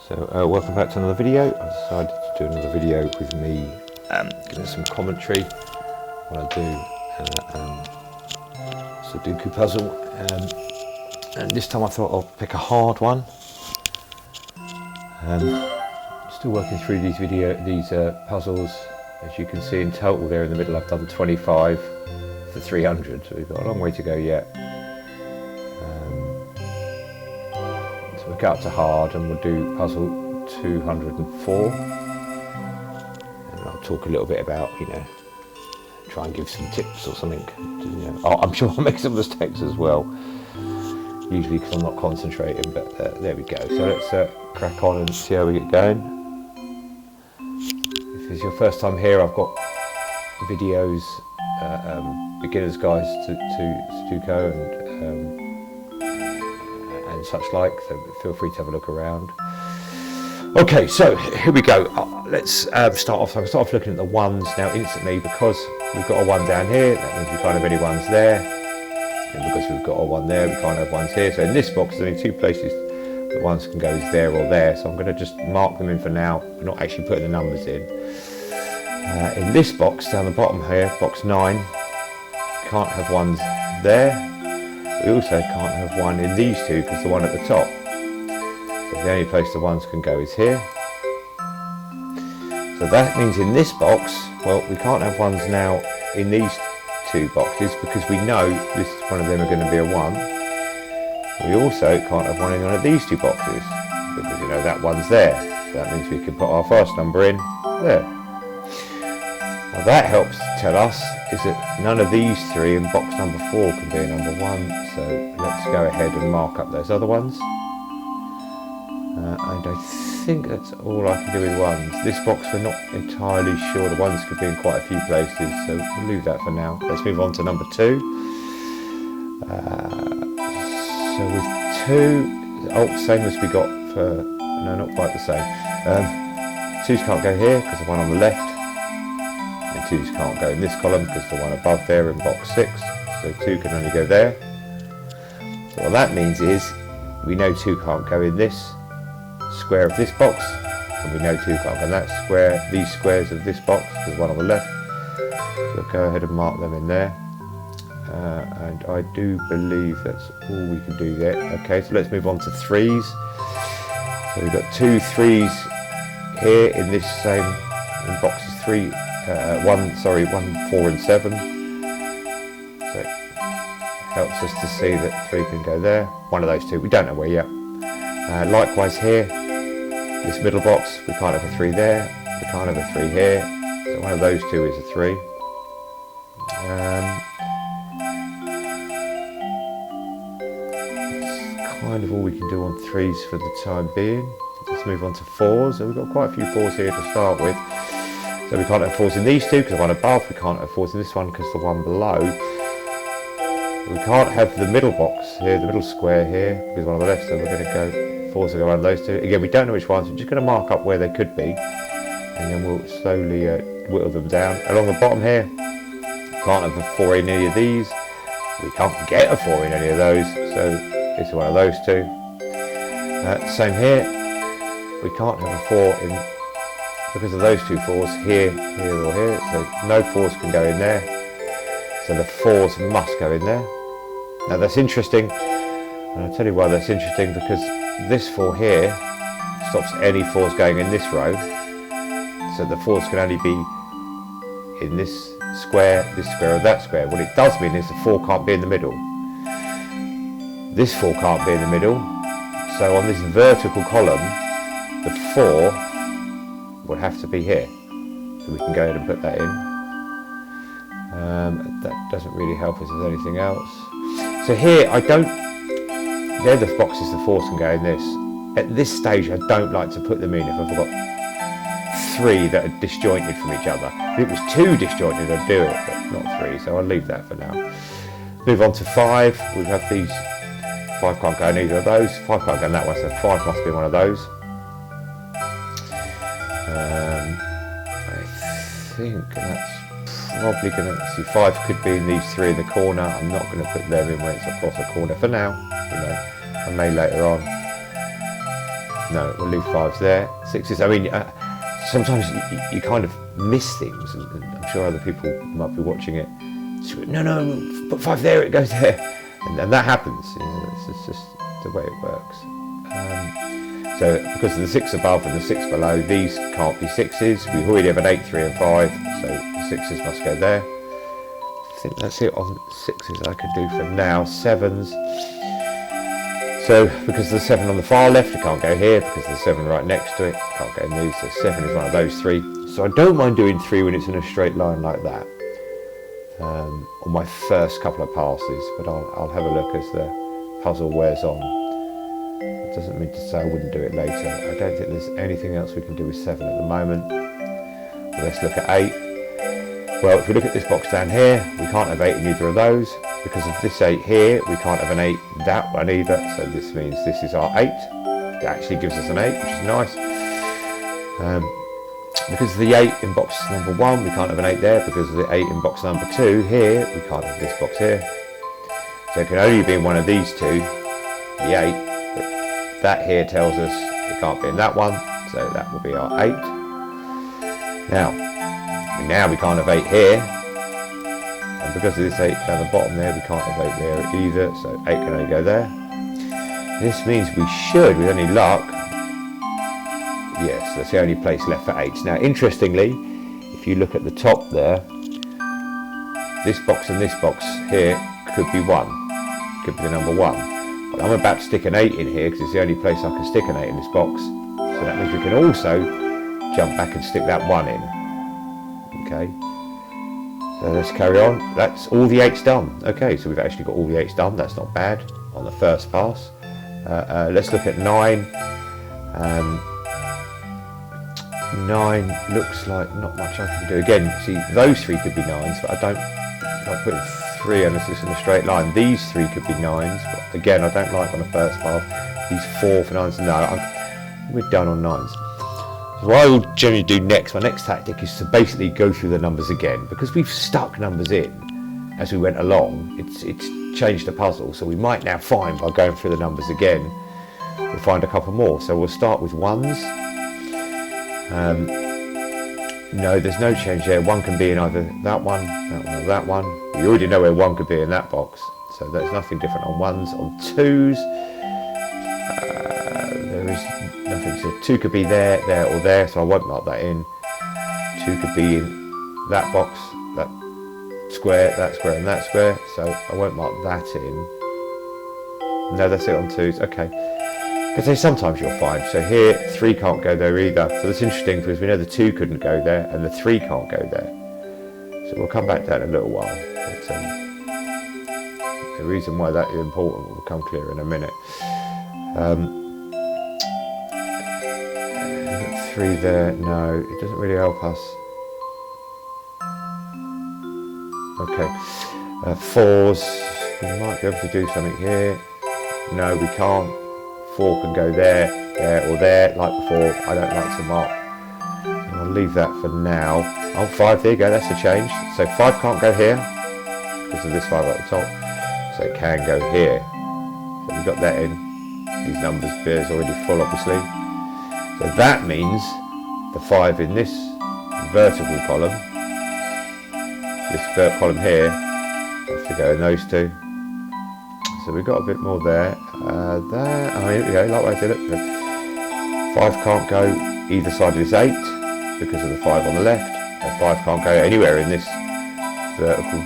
So welcome back to another video. I decided to do another video with me giving some commentary while I do Sudoku puzzle, and this time I thought I'll pick a hard one. Still working through these puzzles. As you can see in total there in the middle I've done 25 for 300, so we've got a long way to go yet. So we'll go up to hard and we'll do puzzle 204, and I'll talk a little bit about, try and give some tips or something. I'm sure I'll make some mistakes as well, usually because I'm not concentrating, but there we go. So let's crack on and see how we get going. If it's your first time here, I've got videos, beginner's guides to Sudoku and such like, so feel free to have a look around. Okay, so here we go. Let's start off. So I can start off looking at the ones now instantly, because we've got a one down here, that means we can't have any ones there, and because we've got a one there, we can't have ones here. So in this box there's only two places that ones can go, is there or there, so I'm going to just mark them in for now. We're not actually putting the numbers in. In this box down the bottom here, box 9, can't have ones there. We also can't have one in these two because the one at the top. So the only place the ones can go is here. So that means in this box, well, we can't have ones now in these two boxes because we know this one of them are going to be a 1. We also can't have one in one of these two boxes because that one's there. So that means we can put our first number in there. Well, that helps tell us is that none of these three in box number 4 can be a number 1. So let's go ahead and mark up those other ones. And I think that's all I can do with ones. This box we're not entirely sure. The ones could be in quite a few places, so we'll leave that for now. Let's move on to number 2. So with 2, same as we got for, no, not quite the same. 2's can't go here because the one on the left, and 2's can't go in this column because the one above there in box 6. So 2 can only go there. So what that means is we know 2 can't go in this square of this box, and we know 2 can't go in that square, these squares of this box, there's one on the left. So we'll go ahead and mark them in there. And I do believe that's all we can do there. Okay, so let's move on to 3's. So we've got 2 3's here in this same, in boxes 1, 4 and 7. So it helps us to see that 3 can go there. One of those two, we don't know where yet. Likewise here, this middle box, we can't have a 3 there, we can't have a 3 here. So one of those two is a 3. Kind of all we can do on 3's for the time being. Let's move on to 4's. So we've got quite a few 4's here to start with. So we can't have 4's in these two because the one above. We can't have 4's in this one because the one below. We can't have the middle box here, the middle square here, because one on the left. So we're going to go 4's will go around those two. Again, we don't know which ones. We're just going to mark up where they could be, and then we'll slowly whittle them down. Along the bottom here, can't have a 4 in any of these. We can't get a 4 in any of those. So it's one of those two. Same here. We can't have a 4 in because of those two 4's here, here or here. So no 4's can go in there. So the 4's must go in there. Now that's interesting. And I'll tell you why that's interesting, because this 4 here stops any 4's going in this row. So the 4's can only be in this square, or that square. What it does mean is the 4 can't be in the middle. This 4 can't be in the middle, so on this vertical column, the 4 will have to be here. So we can go ahead and put that in. That doesn't really help us with anything else. So here, they're the boxes the 4's can go in this. At this stage, I don't like to put them in if I've got 3 that are disjointed from each other. If it was 2 disjointed, I'd do it, but not 3, so I'll leave that for now. Move on to 5, we have these. 5 can't go in either of those, 5 can't go in that one, so 5 must be one of those. I think that's probably going to, see, 5 could be in these 3 in the corner. I'm not going to put them in when it's across a corner for now, I may later on. No, we'll leave 5s there. 6s, I mean, sometimes you kind of miss things, and I'm sure other people might be watching it. So, no, put 5 there, it goes there. And that happens, you know, it's just the way it works. So because of the 6 above and the 6 below, these can't be 6s. We already have an 8, 3 and 5, so the 6s must go there. I think that's it on 6s I could do for now. 7s. So because the 7 on the far left, it can't go here. Because the 7 right next to it, can't go in these. So 7 is one of those 3. So I don't mind doing 3 when it's in a straight line like that. On my first couple of passes, but I'll have a look as the puzzle wears on. It doesn't mean to say I wouldn't do it later. I don't think there's anything else we can do with 7 at the moment. Well, let's look at 8. Well, if we look at this box down here, we can't have 8 in either of those. Because of this 8 here, we can't have an 8 that one either. So this means this is our 8. It actually gives us an 8, which is nice. Because of the 8 in box number 1, we can't have an 8 there. Because of the 8 in box number 2 here, we can't have this box here. So it can only be in one of these two, the 8. But that here tells us it can't be in that one, so that will be our 8. Now we can't have 8 here. And because of this 8 down the bottom there, we can't have 8 there either, so 8 can only go there. This means we should, with any luck, yes, that's the only place left for 8s. Now, interestingly, if you look at the top there, this box and this box here could be 1. Could be the number 1. But I'm about to stick an 8 in here because it's the only place I can stick an 8 in this box. So that means we can also jump back and stick that 1 in. Okay. So let's carry on. That's all the 8's done. Okay, so we've actually got all the 8's done. That's not bad on the first pass. Let's look at 9. 9 looks like not much I can do. Again, see, those 3 could be 9s, but I don't like putting 3 unless it's in a straight line. These 3 could be 9s, but again, I don't like on the first pass. These 4 for 9s, no, we're done on 9s. So what I will generally do next, my next tactic is to basically go through the numbers again, because we've stuck numbers in as we went along. It's changed the puzzle, so we might now find, by going through the numbers again, we'll find a couple more. So we'll start with 1s. No, there's no change there. 1 can be in either that one, or that one. We already know where 1 could be in that box, so there's nothing different on 1s. On 2s, there is nothing. So 2 could be there, there, or there, so I won't mark that in. 2 could be in that box, that square, and that square, so I won't mark that in. No, that's it on 2s. Okay. Because sometimes you'll find, so here 3 can't go there either, so that's interesting because we know the 2 couldn't go there and the 3 can't go there, so we'll come back to that in a little while, but the reason why that is important will become clear in a minute. 3 there, no, it doesn't really help us. Okay, 4s, we might be able to do something here. No, we can't. 4 can go there, there, or there, like before. I don't like to mark. So I'll leave that for now. Oh, 5, there you go, that's a change. So 5 can't go here, because of this 5 at the top. So it can go here. So we've got that in. These numbers bears already full, obviously. So that means the 5 in this vertical column, this column here, has to go in those 2. So we've got a bit more there. There, oh, here we go, like I did it. 5 can't go either side of this 8 because of the 5 on the left, and 5 can't go anywhere in this vertical,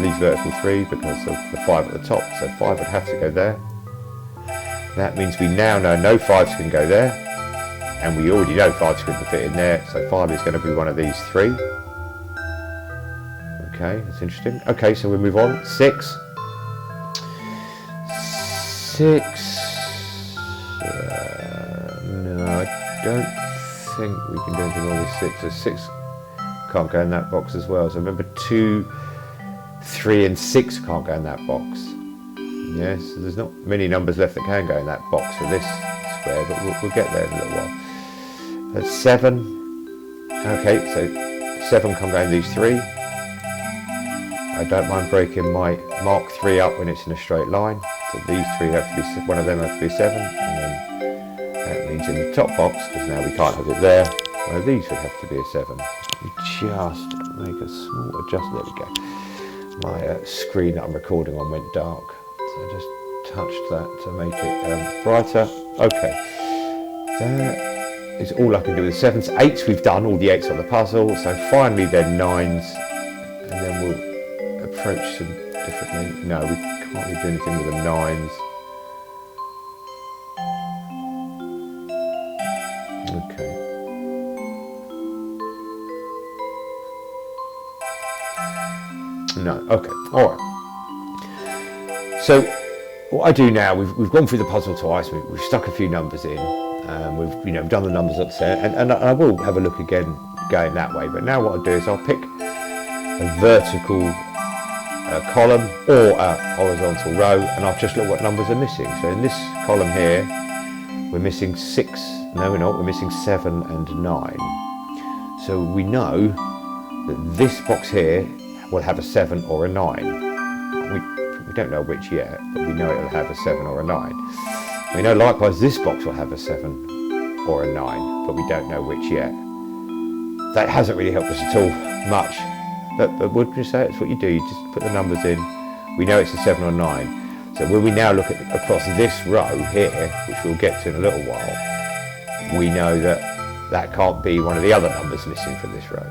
these vertical 3 because of the 5 at the top. So 5 would have to go there. That means we now know no 5s can go there, and we already know 5s couldn't fit in there. So 5 is going to be one of these 3. Okay, that's interesting. Okay, so we move on. 6. 6, no, I don't think we can do anything more with 6. So 6 can't go in that box as well. So remember 2, 3 and 6 can't go in that box. Yes, so there's not many numbers left that can go in that box for this square, but we'll get there in a little while. That's 7. Okay, so 7 can't go in these 3. I don't mind breaking my mark 3 up when it's in a straight line. So these 3 have to be, one of them has to be 7, and then that means in the top box, because now we can't have it there, one of these would have to be a 7. We just make a small adjustment. There we go. My screen that I'm recording on went dark, so I just touched that to make it brighter. Okay, that is all I can do with the 7s. 8s we've done, all the 8s on the puzzle, so finally then 9s, and then we'll approach them differently. No, we can't really do anything with the 9s. Okay. No, okay, all right. So what I do now, we've gone through the puzzle twice, we've stuck a few numbers in, we've done the numbers up there, and I will have a look again going that way, but now what I'll do is I'll pick a vertical column or a horizontal row, and I'll just look what numbers are missing. So in this column here, we're missing 6, no we're not, we're missing 7 and 9. So we know that this box here will have a 7 or a 9. We don't know which yet, but we know it'll have a 7 or a 9. We know likewise this box will have a 7 or a 9, but we don't know which yet. That hasn't really helped us at all much, but would you say it's what you do? You just put the numbers in, we know it's a 7 or 9. So when we now look at across this row here, which we'll get to in a little while, we know that that can't be one of the other numbers missing from this row.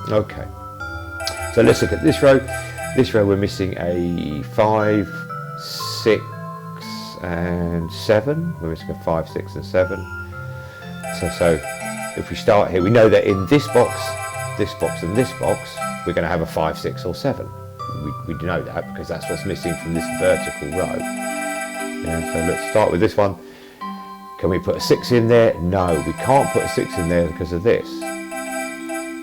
Okay. So let's look at this row. This row we're missing a 5, 6 and 7. We're missing a 5, 6 and 7. So if we start here, we know that in this box and this box, we're going to have a 5, 6 or 7. We know that because that's what's missing from this vertical row. Yeah, so let's start with this one. Can we put a 6 in there? No, we can't put a 6 in there because of this.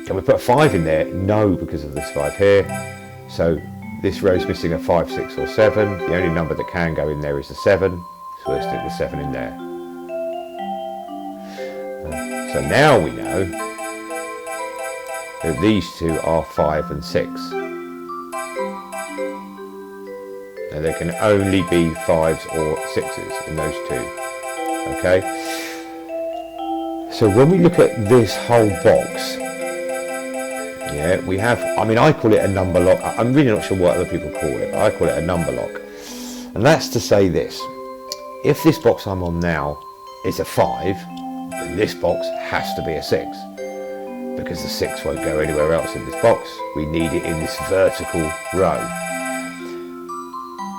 Can we put a 5 in there? No, because of this 5 here. So this row's missing a 5, 6 or 7. The only number that can go in there is a 7. So we'll stick the 7 in there. So now we know that these two are 5 and 6. And there can only be 5s or 6s in those two. Okay? So when we look at this whole box, yeah, we have, I call it a number lock. I'm really not sure what other people call it, but I call it a number lock. And that's to say this: if this box I'm on now is a 5, then this box has to be a 6. Because the 6 won't go anywhere else in this box. We need it in this vertical row.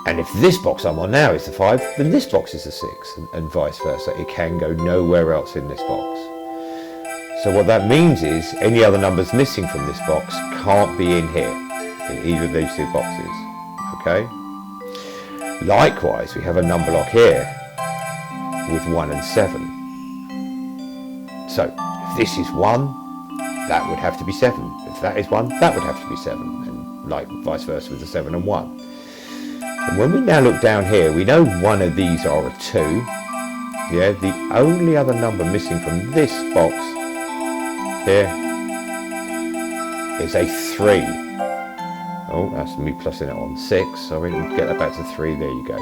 And if this box I'm on now is the 5, then this box is a 6, and vice versa. It can go nowhere else in this box. So what that means is any other numbers missing from this box can't be in here, in either of these two boxes. Okay? Likewise, we have a number lock here with 1 and 7. So if this is 1, that would have to be 7. If that is 1, that would have to be 7, and like vice versa with the 7 and 1. And when we now look down here, we know one of these are a 2. Yeah, the only other number missing from this box here is a 3. Oh, that's me plussing it on 6. Sorry, let me get that back to 3. There you go.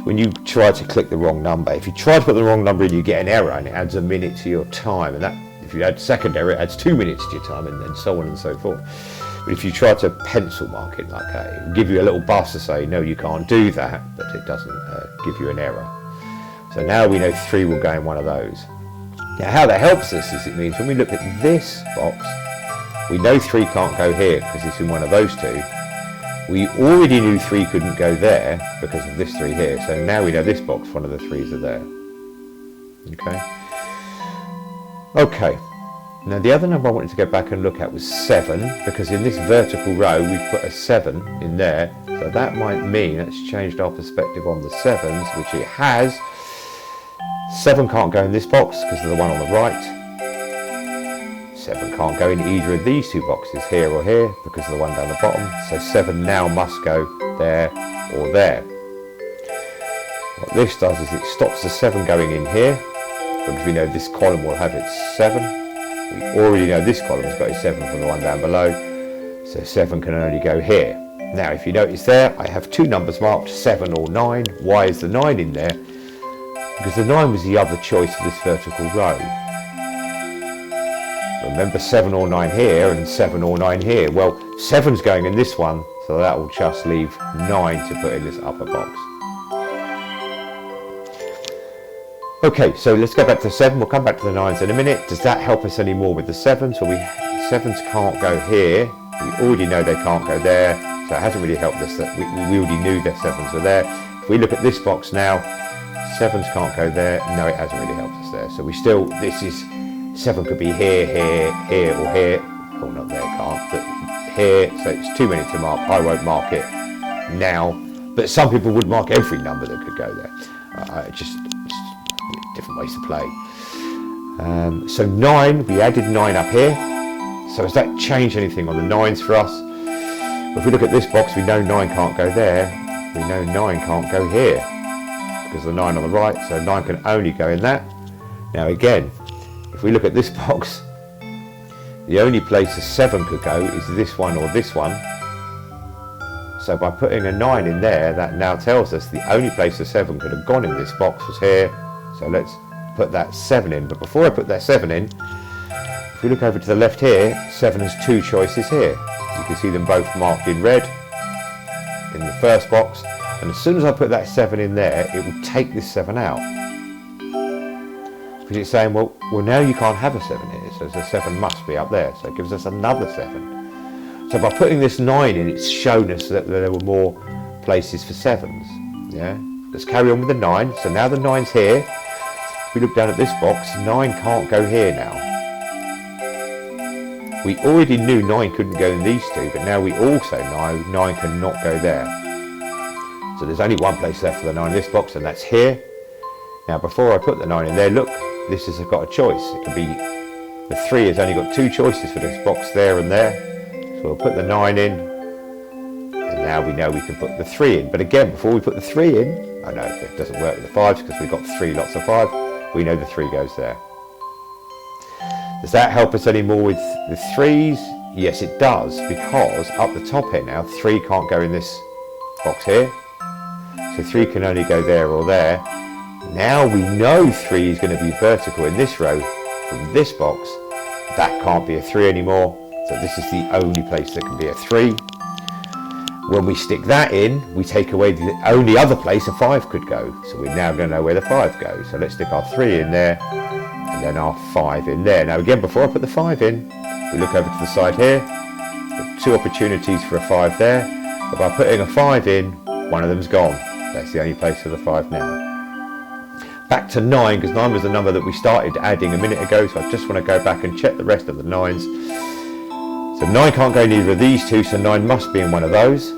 When you try to click the wrong number, if you try to put the wrong number in, you get an error, and it adds a minute to your time. And that, if you add second error, it adds 2 minutes to your time, and so on and so forth. But if you try to pencil mark it like that, it will give you a little buzz to say, no, you can't do that, but it doesn't give you an error. So now we know 3 will go in one of those. Now how that helps us is it means when we look at this box, we know 3 can't go here because it's in one of those two. We already knew 3 couldn't go there because of this 3 here. So now we know this box, one of the 3s are there. Okay. Okay. Now the other number I wanted to go back and look at was 7, because in this vertical row we've put a 7 in there, so that might mean that's changed our perspective on the 7s, which it has. 7 can't go in this box because of the one on the right. 7 can't go in either of these two boxes, here or here, because of the one down the bottom, so 7 now must go there or there. What this does is it stops the 7 going in here, because we know this column will have its 7. We already know this column has got its 7 from the one down below, so 7 can only go here. Now if you notice there, I have 2 numbers marked, 7 or 9. Why is the 9 in there? because the 9 was the other choice for this vertical row. Remember 7 or 9 here and 7 or 9 here. Well, 7's going in this one, so that will just leave 9 to put in this upper box. Okay, so let's go back to 7. We'll come back to the 9s in a minute. Does that help us any more with the 7s? Well, 7s can't go here. We already know they can't go there, so it hasn't really helped us that we already knew their 7s were there. If we look at this box now, 7s can't go there. No, it hasn't really helped us there. So we still, this is, 7 could be here, here, here, or here. Oh, not there, can't, but here. So it's too many to mark. I won't mark it now, but some people would mark every number that could go there. Just different ways to play. So 9, we added 9 up here. So has that changed anything on the 9s for us? If we look at this box, we know 9 can't go there. We know 9 can't go here because of the 9 on the right, so 9 can only go in that. Now again, if we look at this box, the only place a 7 could go is this one or this one. So by putting a 9 in there, that now tells us the only place a 7 could have gone in this box was here. So let's put that 7 in. But before I put that 7 in, if we look over to the left here, 7 has 2 choices here. You can see them both marked in red in the first box. And as soon as I put that 7 in there, it will take this 7 out. Because it's saying, well, now you can't have a 7 here, so the 7 must be up there. So it gives us another 7. So by putting this 9 in, it's shown us that there were more places for 7s. Yeah. Let's carry on with the 9. So now the 9's here. If we look down at this box, 9 can't go here now. We already knew 9 couldn't go in these two, but now we also know 9 cannot go there. So there's only one place left for the 9 in this box, and that's here. Now before I put the 9 in there, look, this has got a choice. It can be, the 3 has only got 2 choices for this box, there and there. So we'll put the 9 in, and now we know we can put the 3 in. But again, before we put the 3 in, I know it doesn't work with the 5s because we've got 3 lots of 5, we know the 3 goes there. Does that help us any more with the 3s? Yes, it does, because up the top here now, 3 can't go in this box here. So 3 can only go there or there. Now we know 3 is going to be vertical in this row from this box. That can't be a 3 anymore. So this is the only place that can be a 3. When we stick that in, we take away the only other place a 5 could go. So we're now going to know where the 5 goes. So let's stick our 3 in there, and then our 5 in there. Now again, before I put the 5 in, we look over to the side here. Got 2 opportunities for a 5 there. But by putting a 5 in, one of them's gone. That's the only place for the 5 now. Back to 9, because 9 was the number that we started adding a minute ago, so I just want to go back and check the rest of the 9s. So 9 can't go in either of these two, so 9 must be in one of those.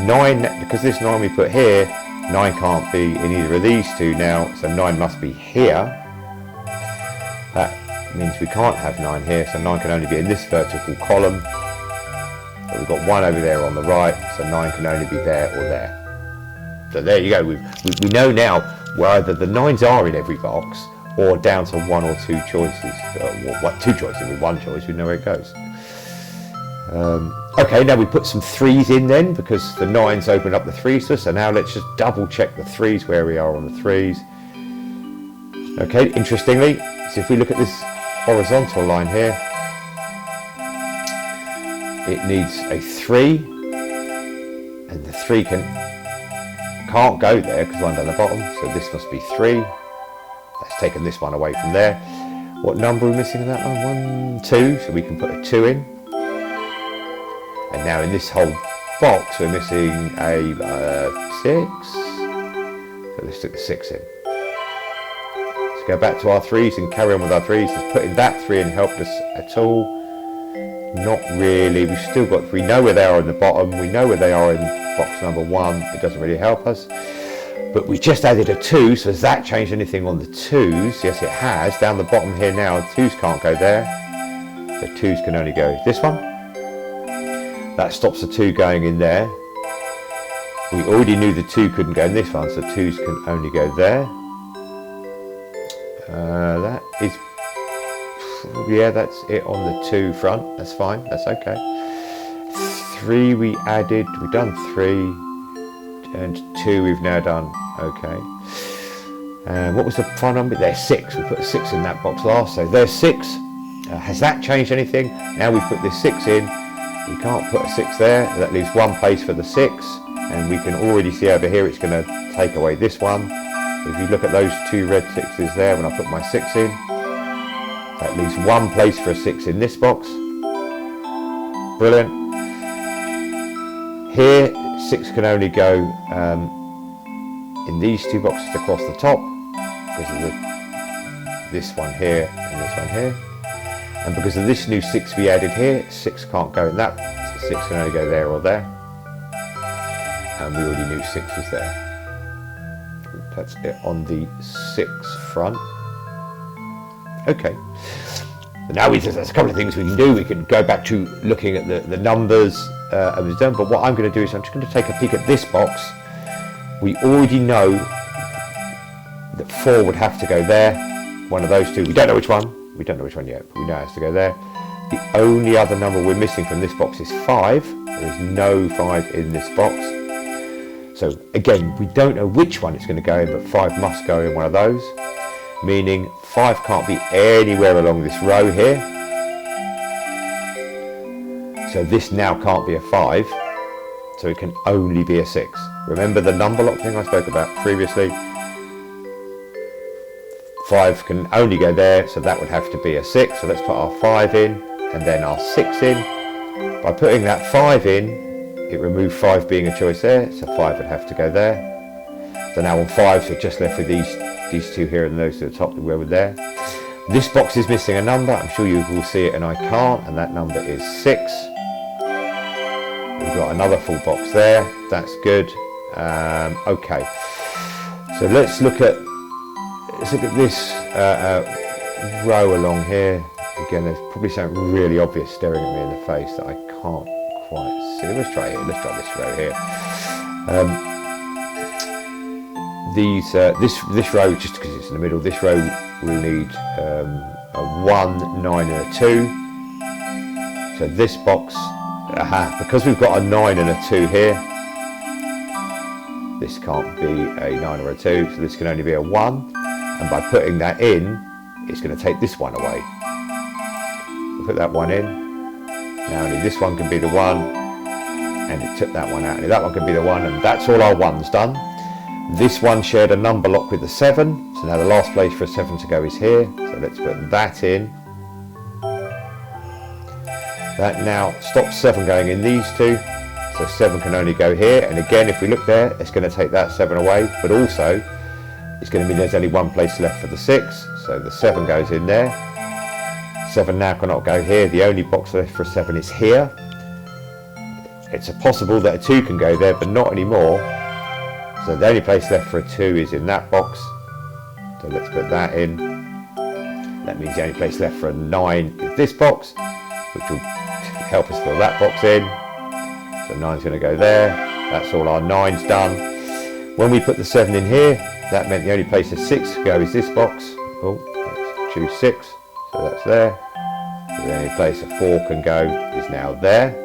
9, because this 9 we put here, 9 can't be in either of these two now, so 9 must be here. That means we can't have 9 here, so 9 can only be in this vertical column. So we've got 1 over there on the right, so 9 can only be there or there. So there you go, we know now whether the 9s are in every box or down to 1 or 2 choices. 2 choices, with 1 choice we know where it goes. Okay, now we put some 3s in then, because the 9s open up the 3s to us, so now let's just double check the 3s, where we are on the 3s. Okay, interestingly, so if we look at this horizontal line here, it needs a 3, and the 3 can't go there because one down the bottom, so this must be 3. That's taken this one away from there. What number are we missing in that one? 1, 2, so we can put a 2 in. And now in this whole box we're missing a 6, so let's stick the 6 in. Let's go back to our 3s and carry on with our 3s. Has putting that 3 in helped us at all? Not really. We've still got, we know where they are in the bottom, we know where they are in box number 1, it doesn't really help us. But we just added a 2, so has that changed anything on the 2s? Yes, it has. Down the bottom here now, 2s can't go there, so 2s can only go this one. That stops the 2 going in there. We already knew the 2 couldn't go in this one, so 2s can only go there. That is, yeah, that's it on the 2 front. That's fine, that's okay. 3 we added, we've done 3, and 2 we've now done. Okay. And what was the final number? There's 6. We put a 6 in that box last, so there's 6. Has that changed anything? Now we put this 6 in. We can't put a 6 there. That leaves one place for the 6, and we can already see over here it's going to take away this one. If you look at those 2 red 6s there, when I put my 6 in, that leaves one place for a 6 in this box. Brilliant. Here, 6 can only go in these 2 boxes across the top, because of this one here and this one here. And because of this new 6 we added here, 6 can't go in that, so 6 can only go there or there. And we already knew 6 was there. That's it on the 6 front. Okay. So now there's a couple of things we can do. We can go back to looking at the numbers as it's done, but what I'm going to do is I'm just going to take a peek at this box. We already know that 4 would have to go there, one of those 2. We don't know which one. We don't know which one yet, but we know it has to go there. The only other number we're missing from this box is 5. There is no 5 in this box. So again, we don't know which one it's going to go in, but 5 must go in one of those. Meaning 5 can't be anywhere along this row here. So this now can't be a 5. So it can only be a 6. Remember the number lock thing I spoke about previously? 5 can only go there, so that would have to be a 6. So let's put our 5 in, and then our 6 in. By putting that 5 in, it removed 5 being a choice there, so 5 would have to go there. So now on 5, we're just left with these 2 here and those to the top that were there. This box is missing a number. I'm sure you will see it and I can't, and that number is 6. We've got another full box there. That's good. Okay. So let's look at this row along here. Again, there's probably something really obvious staring at me in the face that I can't quite see. Let's try here. Let's try this row here. This row, just because it's in the middle, this row will need a 1, 9 and a 2. So this box, because we've got a 9 and a 2 here, this can't be a 9 or a 2, so this can only be a 1. And by putting that in, it's going to take this one away. We'll put that one in. Now only this one can be the 1, and it took that one out. Only that one can be the 1, and that's all our 1's done. This one shared a number lock with the 7, so now the last place for a 7 to go is here. So let's put that in. That now stops 7 going in these 2, so 7 can only go here. And again, if we look there, it's going to take that 7 away, but also it's going to mean there's only one place left for the 6, so the 7 goes in there. 7 now cannot go here. The only box left for a 7 is here. It's possible that a 2 can go there, but not anymore. So the only place left for a 2 is in that box. So let's put that in. That means the only place left for a 9 is this box, which will help us fill that box in. So 9's going to go there. That's all our 9's done. When we put the 7 in here, that meant the only place a 6 to go is this box. Oh, let's choose 6. So that's there. So the only place a 4 can go is now there.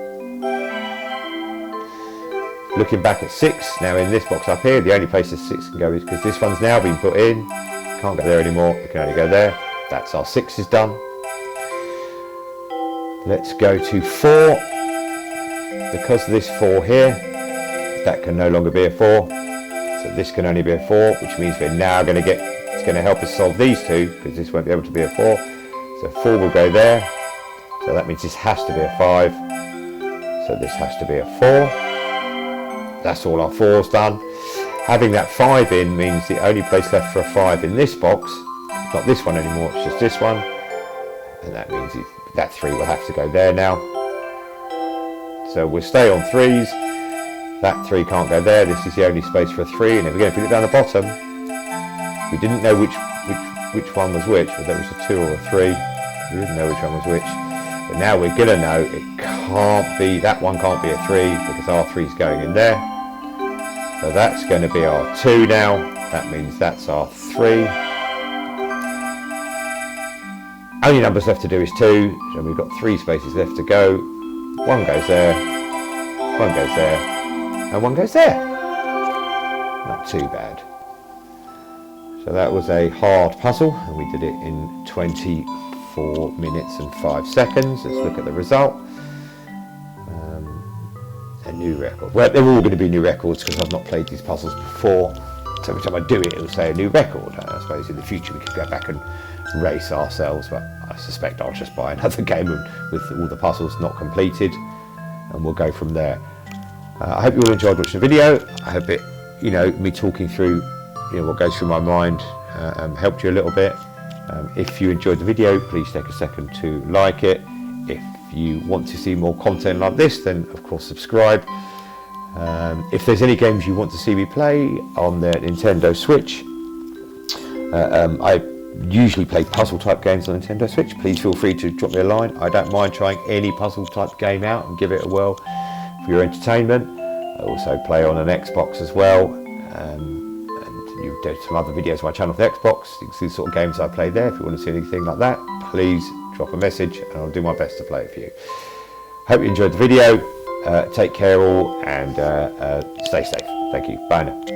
Looking back at 6, now in this box up here, the only place a 6 can go is because this one's now been put in. Can't go there anymore, it can only go there. That's our 6 is done. Let's go to 4. Because of this 4 here, that can no longer be a 4. So this can only be a 4, which means we're now going to get, it's going to help us solve these 2, because this won't be able to be a 4. So 4 will go there. So that means this has to be a 5. So this has to be a 4. That's all our 4's done. Having that 5 in means the only place left for a 5 in this box, not this one anymore, it's just this one. And that means that 3 will have to go there now. So we'll stay on 3's. That 3 can't go there. This is the only space for a 3. And again, if we look down the bottom, we didn't know which one was which, whether it was a 2 or a 3. We didn't know which one was which. But now we're going to know it can't be, that one can't be a 3 because our 3's going in there. So that's going to be our 2 now. That means that's our 3. Only numbers left to do is 2. So we've got 3 spaces left to go. 1 goes there, 1 goes there, and 1 goes there. Not too bad. So that was a hard puzzle, and we did it in 24 minutes and 5 seconds. Let's look at the result. A new record. Well, they're all going to be new records because I've not played these puzzles before. So every time I do it, it'll say a new record. I suppose in the future we could go back and race ourselves, but I suspect I'll just buy another game with all the puzzles not completed, and we'll go from there. I hope you all enjoyed watching the video. I hope it, me talking through, what goes through my mind helped you a little bit. If you enjoyed the video, please take a second to like it. If you want to see more content like this, then of course subscribe. If there's any games you want to see me play on the Nintendo Switch, I usually play puzzle type games on Nintendo Switch. Please feel free to drop me a line. I don't mind trying any puzzle type game out and give it a whirl for your entertainment. I also play on an Xbox as well, and you do some other videos on my channel for the Xbox. You can see the sort of games I play there. If you want to see anything like that, please drop a message and I'll do my best to play it for you. Hope you enjoyed the video. Take care all, and stay safe. Thank you. Bye now.